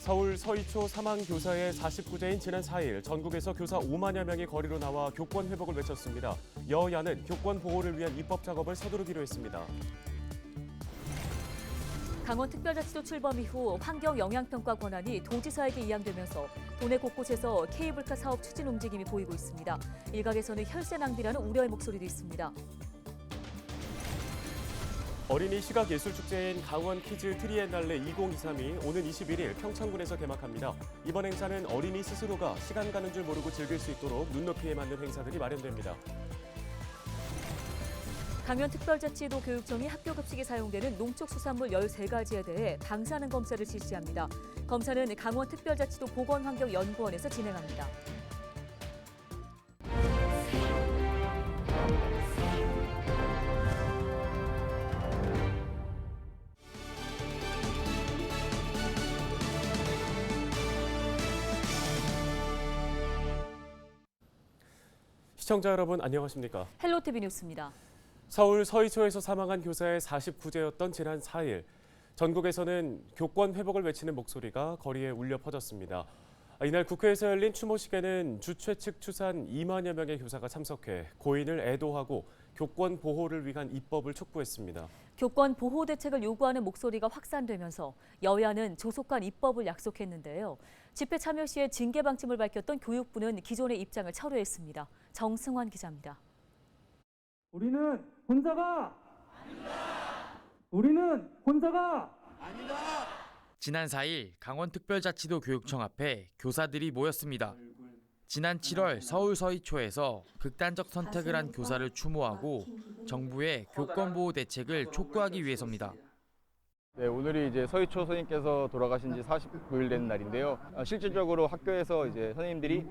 서울 서희초 사망 교사의 49제인 지난 4일 전국에서 교사 5만여 명이 거리로 나와 교권 회복을 외쳤습니다. 여야는 교권 보호를 위한 입법 작업을 서두르기로 했습니다. 강원특별자치도 출범 이후 환경영향평가 권한이 도지사에게 이양되면서 도내 곳곳에서 케이블카 사업 추진 움직임이 보이고 있습니다. 일각에서는 혈세 낭비라는 우려의 목소리도 있습니다. 어린이 시각예술축제인 강원 키즈 트리엔날레 2023이 오는 21일 평창군에서 개막합니다. 이번 행사는 어린이 스스로가 시간 가는 줄 모르고 즐길 수 있도록 눈높이에 맞는 행사들이 마련됩니다. 강원특별자치도 교육청이 학교급식에 사용되는 농축수산물 13가지에 대해 방사능 검사를 실시합니다. 검사는 강원특별자치도 보건환경연구원에서 진행합니다. 시청자 여러분 안녕하십니까? 헬로티비 뉴스입니다. 서울 서희초에서 사망한 교사의 49제였던 지난 4일 전국에서는 교권 회복을 외치는 목소리가 거리에 울려 퍼졌습니다. 이날 국회에서 열린 추모식에는 주최 측 추산 2만여 명의 교사가 참석해 고인을 애도하고 교권 보호를 위한 입법을 촉구했습니다. 교권 보호 대책을 요구하는 목소리가 확산되면서 여야는 조속한 입법을 약속했는데요. 집회 참여 시에 징계 방침을 밝혔던 교육부는 기존의 입장을 철회했습니다. 정승환 기자입니다. 우리는 혼자가 아니다. 우리는 혼자가 아니다. 지난 4일 강원특별자치도 교육청 앞에 교사들이 모였습니다. 지난 7월 서울 서희초에서 극단적 선택을 한 교사를 추모하고 정부의 교권보호 대책을 촉구하기 위해서입니다. 네, 오늘이 이제 서희초 선생님께서 돌아가신 지 49일 된 날인데요. 실질적으로 학교에서 이제 선생님들이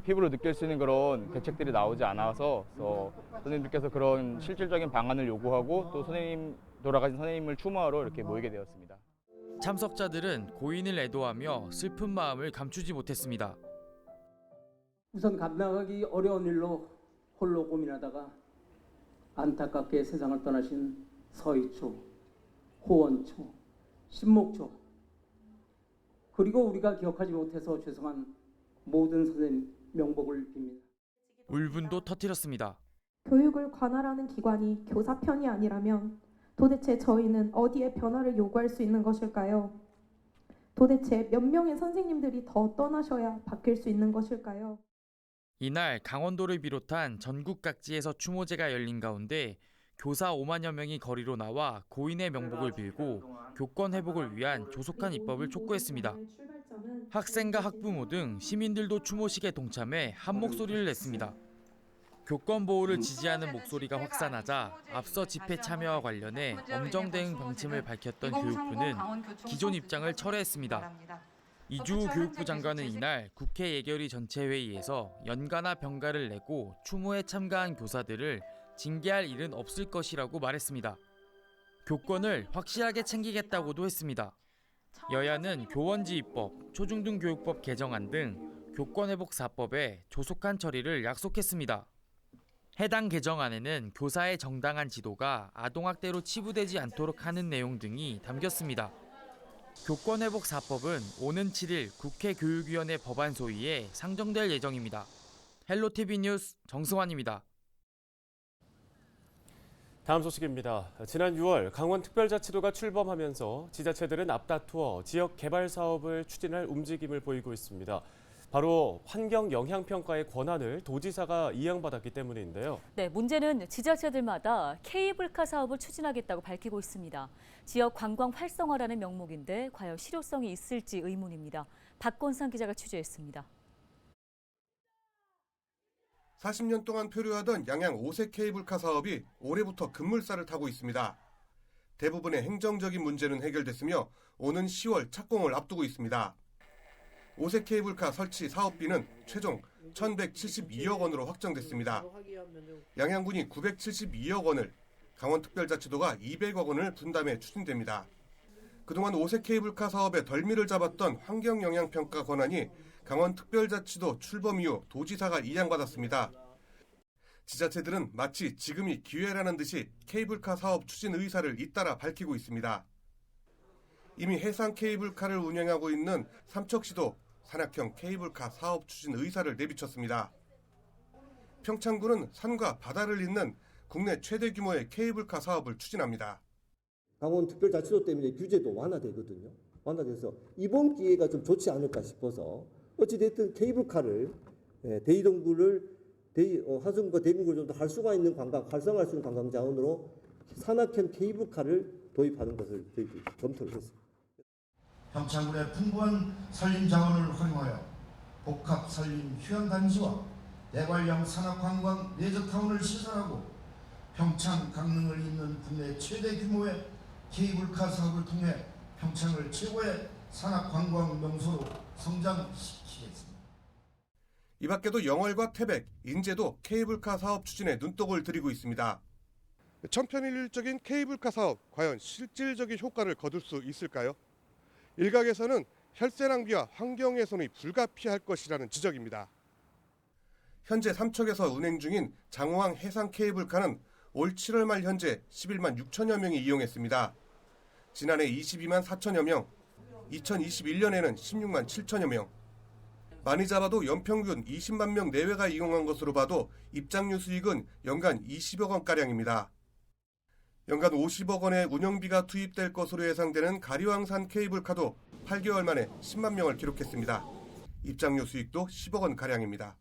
피부로 느낄 수 있는 그런 대책들이 나오지 않아서 선생님들께서 그런 실질적인 방안을 요구하고 또 돌아가신 선생님을 추모하러 이렇게 모이게 되었습니다. 참석자들은 고인을 애도하며 슬픈 마음을 감추지 못했습니다. 우선 감당하기 어려운 일로 홀로 고민하다가 안타깝게 세상을 떠나신 서희초, 호원초, 신목초, 그리고 우리가 기억하지 못해서 죄송한 모든 선생님 명복을 빕니다. 울분도 터뜨렸습니다. 교육을 관할하는 기관이 교사 편이 아니라면 도대체 저희는 어디에 변화를 요구할 수 있는 것일까요? 도대체 몇 명의 선생님들이 더 떠나셔야 바뀔 수 있는 것일까요? 이날 강원도를 비롯한 전국 각지에서 추모제가 열린 가운데 교사 5만여 명이 거리로 나와 고인의 명복을 빌고 교권 회복을 위한 조속한 입법을 촉구했습니다. 학생과 학부모 등 시민들도 추모식에 동참해 한 목소리를 냈습니다. 교권 보호를 지지하는 목소리가 확산하자 앞서 집회 참여와 관련해 엄정 대응 방침을 밝혔던 교육부는 기존 입장을 철회했습니다. 이주호 교육부 장관은 이날 국회 예결위 전체회의에서 연가나 병가를 내고 추모에 참가한 교사들을 징계할 일은 없을 것이라고 말했습니다. 교권을 확실하게 챙기겠다고도 했습니다. 여야는 교원지 입법, 초중등교육법 개정안 등 교권회복 4법의 조속한 처리를 약속했습니다. 해당 개정안에는 교사의 정당한 지도가 아동학대로 치부되지 않도록 하는 내용 등이 담겼습니다. 교권회복 4법은 오는 7일 국회 교육위원회 법안 소위에 상정될 예정입니다. 헬로티비 뉴스 정승환입니다. 다음 소식입니다. 지난 6월 강원특별자치도가 출범하면서 지자체들은 앞다투어 지역 개발 사업을 추진할 움직임을 보이고 있습니다. 바로 환경영향평가의 권한을 도지사가 이양받았기 때문인데요. 네, 문제는 지자체들마다 케이블카 사업을 추진하겠다고 밝히고 있습니다. 지역 관광 활성화라는 명목인데 과연 실효성이 있을지 의문입니다. 박건상 기자가 취재했습니다. 40년 동안 표류하던 양양 5색 케이블카 사업이 올해부터 급물살을 타고 있습니다. 대부분의 행정적인 문제는 해결됐으며 오는 10월 착공을 앞두고 있습니다. 5색 케이블카 설치 사업비는 최종 1,172억 원으로 확정됐습니다. 양양군이 972억 원을, 강원특별자치도가 200억 원을 분담해 추진됩니다. 그동안 5색 케이블카 사업에 덜미를 잡았던 환경영향평가 권한이 강원특별자치도 출범 이후 도지사가 이양받았습니다. 지자체들은 마치 지금이 기회라는 듯이 케이블카 사업 추진 의사를 잇따라 밝히고 있습니다. 이미 해상 케이블카를 운영하고 있는 삼척시도 산악형 케이블카 사업 추진 의사를 내비쳤습니다. 평창군은 산과 바다를 잇는 국내 최대 규모의 케이블카 사업을 추진합니다. 강원특별자치도 때문에 규제도 완화되거든요. 완화돼서 이번 기회가 좀 좋지 않을까 싶어서 어찌됐든 케이블카를 대이동굴을 하수구과 대이동굴을 좀 더 할 수가 있는 관광, 활성화할 수 있는 관광 자원으로 산악형 케이블카를 도입하는 것을 저희들이 검토를 했습니다. 평창군의 풍부한 산림 자원을 활용하여 복합 산림 휴양 단지와 대관령 산악관광 레저타운을 시설하고 평창 강릉을 잇는 국내 최대 규모의 케이블카 사업을 통해 평창을 최고의 산악관광 명소로 성장시키겠습니다. 이 밖에도 영월과 태백, 인제도 케이블카 사업 추진에 눈독을 들이고 있습니다. 천편일률적인 케이블카 사업, 과연 실질적인 효과를 거둘 수 있을까요? 일각에서는 혈세 낭비와 환경훼손이 불가피할 것이라는 지적입니다. 현재 삼척에서 운행 중인 장호항 해상 케이블카는 올 7월 말 현재 11만 6천여 명이 이용했습니다. 지난해 22만 4천여 명, 2021년에는 16만 7천여 명. 많이 잡아도 연평균 20만 명 내외가 이용한 것으로 봐도 입장료 수익은 연간 20억 원가량입니다. 연간 50억 원의 운영비가 투입될 것으로 예상되는 가리왕산 케이블카도 8개월 만에 10만 명을 기록했습니다. 입장료 수익도 10억 원가량입니다.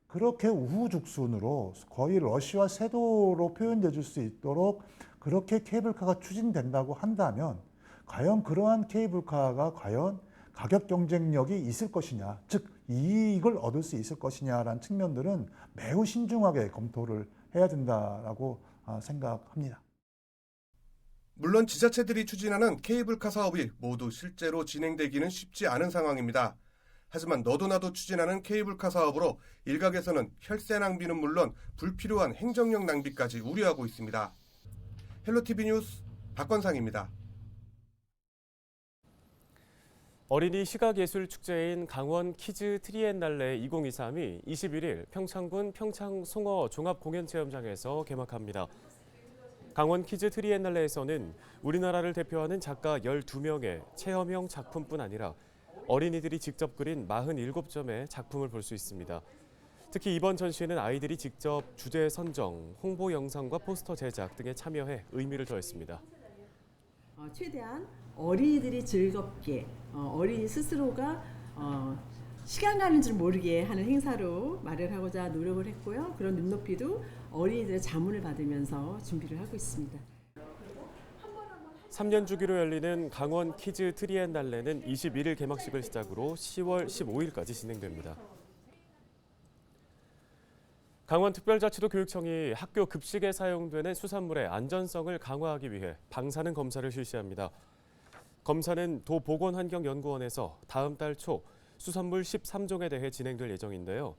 그렇게 우후죽순으로 거의 러시아 세도로 표현돼 줄 수 있도록 그렇게 케이블카가 추진된다고 한다면 과연 그러한 케이블카가 과연 가격 경쟁력이 있을 것이냐, 즉 이익을 얻을 수 있을 것이냐라는 측면들은 매우 신중하게 검토를 해야 된다라고 생각합니다. 물론 지자체들이 추진하는 케이블카 사업이 모두 실제로 진행되기는 쉽지 않은 상황입니다. 하지만 너도나도 추진하는 케이블카 사업으로 일각에서는 혈세 낭비는 물론 불필요한 행정력 낭비까지 우려하고 있습니다. 헬로티비 뉴스 박건상입니다. 어린이 시각예술축제인 강원 키즈 트리엔날레 2023이 21일 평창군 평창송어 종합공연체험장에서 개막합니다. 강원 키즈 트리엔날레에서는 우리나라를 대표하는 작가 12명의 체험형 작품뿐 아니라 어린이들이 직접 그린 47점의 작품을 볼 수 있습니다. 특히 이번 전시회는 아이들이 직접 주제 선정, 홍보 영상과 포스터 제작 등에 참여해 의미를 더했습니다. 최대한 어린이들이 즐겁게 어린이 스스로가 시간 가는 줄 모르게 하는 행사로 마련하고자 노력을 했고요. 그런 눈높이도 어린이들의 자문을 받으면서 준비를 하고 있습니다. 3년 주기로 열리는 강원 키즈 트리엔날레는 21일 개막식을 시작으로 10월 15일까지 진행됩니다. 강원특별자치도 교육청이 학교 급식에 사용되는 수산물의 안전성을 강화하기 위해 방사능 검사를 실시합니다. 검사는 도보건환경연구원에서 다음 달 초 수산물 13종에 대해 진행될 예정인데요.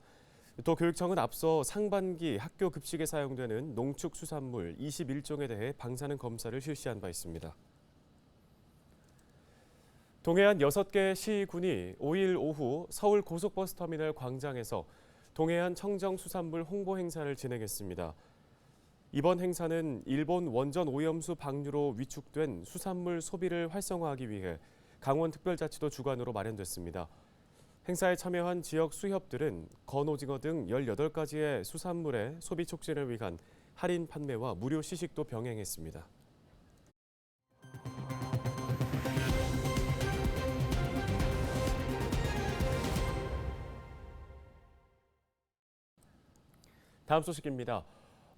또 교육청은 앞서 상반기 학교 급식에 사용되는 농축수산물 21종에 대해 방사능 검사를 실시한 바 있습니다. 동해안 6개 시군이 5일 오후 서울 고속버스터미널 광장에서 동해안 청정수산물 홍보 행사를 진행했습니다. 이번 행사는 일본 원전 오염수 방류로 위축된 수산물 소비를 활성화하기 위해 강원특별자치도 주관으로 마련됐습니다. 행사에 참여한 지역 수협들은 건오징어 등 18가지의 수산물의 소비 촉진을 위한 할인 판매와 무료 시식도 병행했습니다. 다음 소식입니다.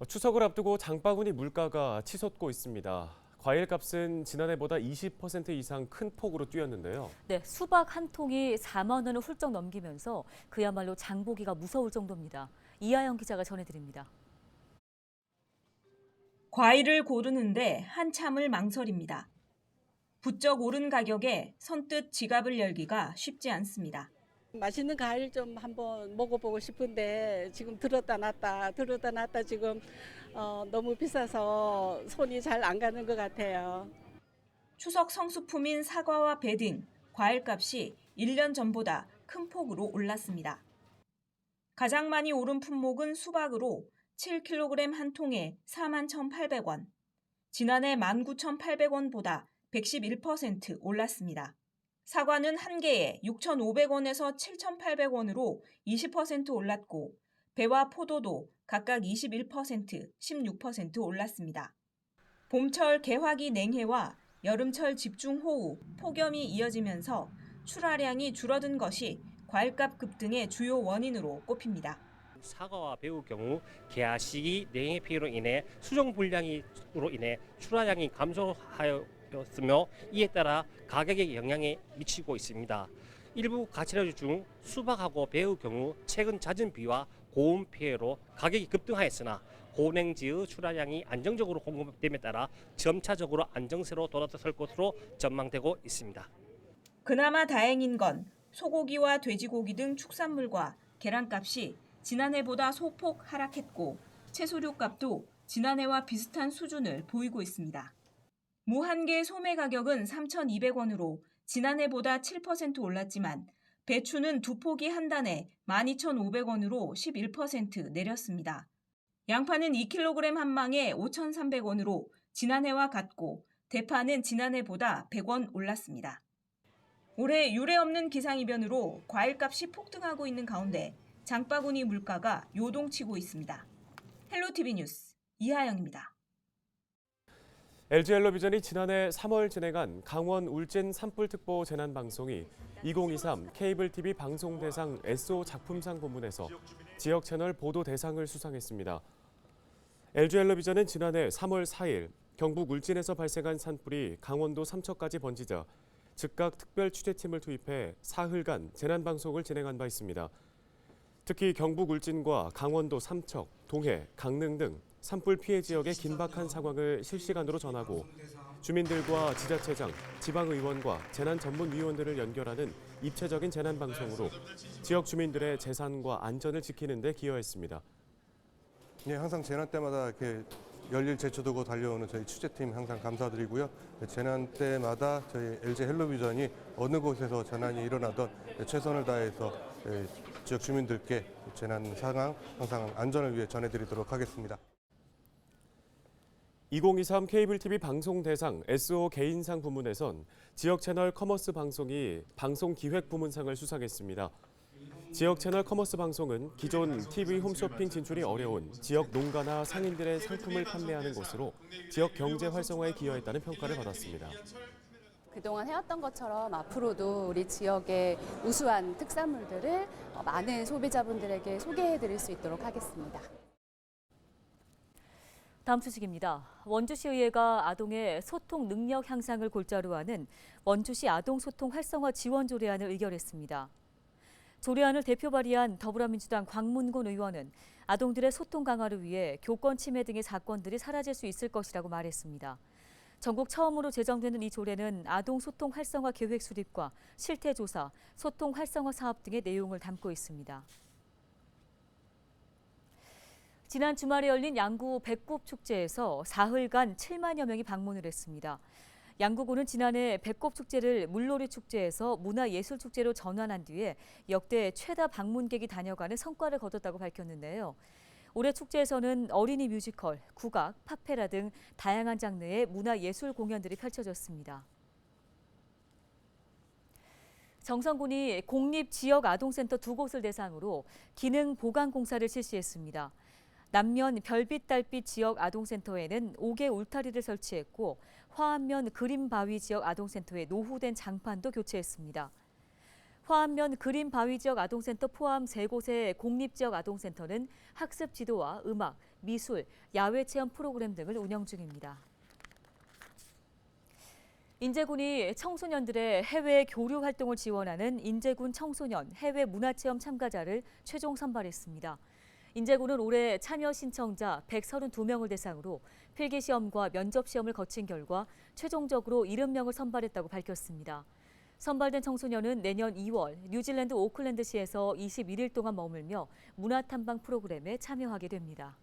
추석을 앞두고 장바구니 물가가 치솟고 있습니다. 과일값은 지난해보다 20% 이상 큰 폭으로 뛰었는데요. 네, 수박 한 통이 4만 원을 훌쩍 넘기면서 그야말로 장보기가 무서울 정도입니다. 이하영 기자가 전해드립니다. 과일을 고르는데 한참을 망설입니다. 부쩍 오른 가격에 선뜻 지갑을 열기가 쉽지 않습니다. 맛있는 과일 좀 한번 먹어보고 싶은데 지금 들었다 놨다 지금 너무 비싸서 손이 잘 안 가는 것 같아요. 추석 성수품인 사과와 배 등 과일값이 1년 전보다 큰 폭으로 올랐습니다. 가장 많이 오른 품목은 수박으로 7kg 한 통에 41,800원, 지난해 19,800원보다 111% 올랐습니다. 사과는 한 개에 6,500원에서 7,800원으로 20% 올랐고 배와 포도도 각각 21%, 16% 올랐습니다. 봄철 개화기 냉해와 여름철 집중호우, 폭염이 이어지면서 출하량이 줄어든 것이 과일값 급등의 주요 원인으로 꼽힙니다. 사과와 배의 경우 개화 시기 냉해 피해로 인해 수정 불량으로 인해 출하량이 감소하였으며 이에 따라 가격에 영향이 미치고 있습니다. 일부 가치류 중 수박하고 배의 경우 최근 잦은 비와 고온 피해로 가격이 급등하였으나 고냉지의 출하량이 안정적으로 공급됨에 따라 점차적으로 안정세로 돌아설 것으로 전망되고 있습니다. 그나마 다행인 건 소고기와 돼지고기 등 축산물과 계란값이 지난해보다 소폭 하락했고 채소류 값도 지난해와 비슷한 수준을 보이고 있습니다. 무 한 개 소매 가격은 3,200원으로 지난해보다 7% 올랐지만 배추는 두 포기 한 단에 12,500원으로 11% 내렸습니다. 양파는 2kg 한 망에 5,300원으로 지난해와 같고 대파는 지난해보다 100원 올랐습니다. 올해 유례없는 기상이변으로 과일값이 폭등하고 있는 가운데 장바구니 물가가 요동치고 있습니다. 헬로티비 뉴스 이하영입니다. LG엘러비전이 지난해 3월 진행한 강원 울진 산불특보 재난방송이 2023 케이블TV 방송대상 SO 작품상 부문에서 지역 채널 보도 대상을 수상했습니다. LG엘러비전은 지난해 3월 4일 경북 울진에서 발생한 산불이 강원도 삼척까지 번지자 즉각 특별 취재팀을 투입해 사흘간 재난방송을 진행한 바 있습니다. 특히 경북 울진과 강원도 삼척, 동해, 강릉 등 산불 피해 지역의 긴박한 상황을 실시간으로 전하고 주민들과 지자체장, 지방의원과 재난전문위원들을 연결하는 입체적인 재난방송으로 지역 주민들의 재산과 안전을 지키는 데 기여했습니다. 네, 항상 재난 때마다 이렇게 열일 제쳐두고 달려오는 저희 취재팀 항상 감사드리고요. 재난 때마다 저희 LG헬로비전이 어느 곳에서 재난이 일어나던 최선을 다해서 지역 주민들께 재난 상황 항상 안전을 위해 전해드리도록 하겠습니다. 2023 케이블TV 방송대상 SO 개인상 부문에선 지역 채널 커머스 방송이 방송기획 부문상을 수상했습니다. 지역 채널 커머스 방송은 기존 TV 홈쇼핑 진출이 어려운 지역 농가나 상인들의 상품을 판매하는 곳으로 지역 경제 활성화에 기여했다는 평가를 받았습니다. 그동안 해왔던 것처럼 앞으로도 우리 지역의 우수한 특산물들을 많은 소비자분들에게 소개해드릴 수 있도록 하겠습니다. 다음 소식입니다. 원주시의회가 아동의 소통 능력 향상을 골자로 하는 원주시 아동소통 활성화 지원 조례안을 의결했습니다. 조례안을 대표 발의한 더불어민주당 광문곤 의원은 아동들의 소통 강화를 위해 교권 침해 등의 사건들이 사라질 수 있을 것이라고 말했습니다. 전국 처음으로 제정되는 이 조례는 아동 소통 활성화 계획 수립과 실태 조사, 소통 활성화 사업 등의 내용을 담고 있습니다. 지난 주말에 열린 양구 배꼽축제에서 사흘간 7만여 명이 방문을 했습니다. 양구군은 지난해 배꼽축제를 물놀이 축제에서 문화예술축제로 전환한 뒤에 역대 최다 방문객이 다녀가는 성과를 거뒀다고 밝혔는데요. 올해 축제에서는 어린이 뮤지컬, 국악, 팝페라 등 다양한 장르의 문화예술 공연들이 펼쳐졌습니다. 정선군이 공립지역아동센터 2곳을 대상으로 기능 보강 공사를 실시했습니다. 남면 별빛 달빛 지역 아동센터에는 5개 울타리를 설치했고 화암면 그린바위 지역 아동센터에 노후된 장판도 교체했습니다. 화암면 그린바위 지역 아동센터 포함 3곳의 공립지역 아동센터는 학습 지도와 음악, 미술, 야외 체험 프로그램 등을 운영 중입니다. 인제군이 청소년들의 해외 교류 활동을 지원하는 인제군 청소년 해외 문화체험 참가자를 최종 선발했습니다. 인제군은 올해 참여 신청자 132명을 대상으로 필기시험과 면접시험을 거친 결과 최종적으로 70명을 선발했다고 밝혔습니다. 선발된 청소년은 내년 2월 뉴질랜드 오클랜드시에서 21일 동안 머물며 문화탐방 프로그램에 참여하게 됩니다.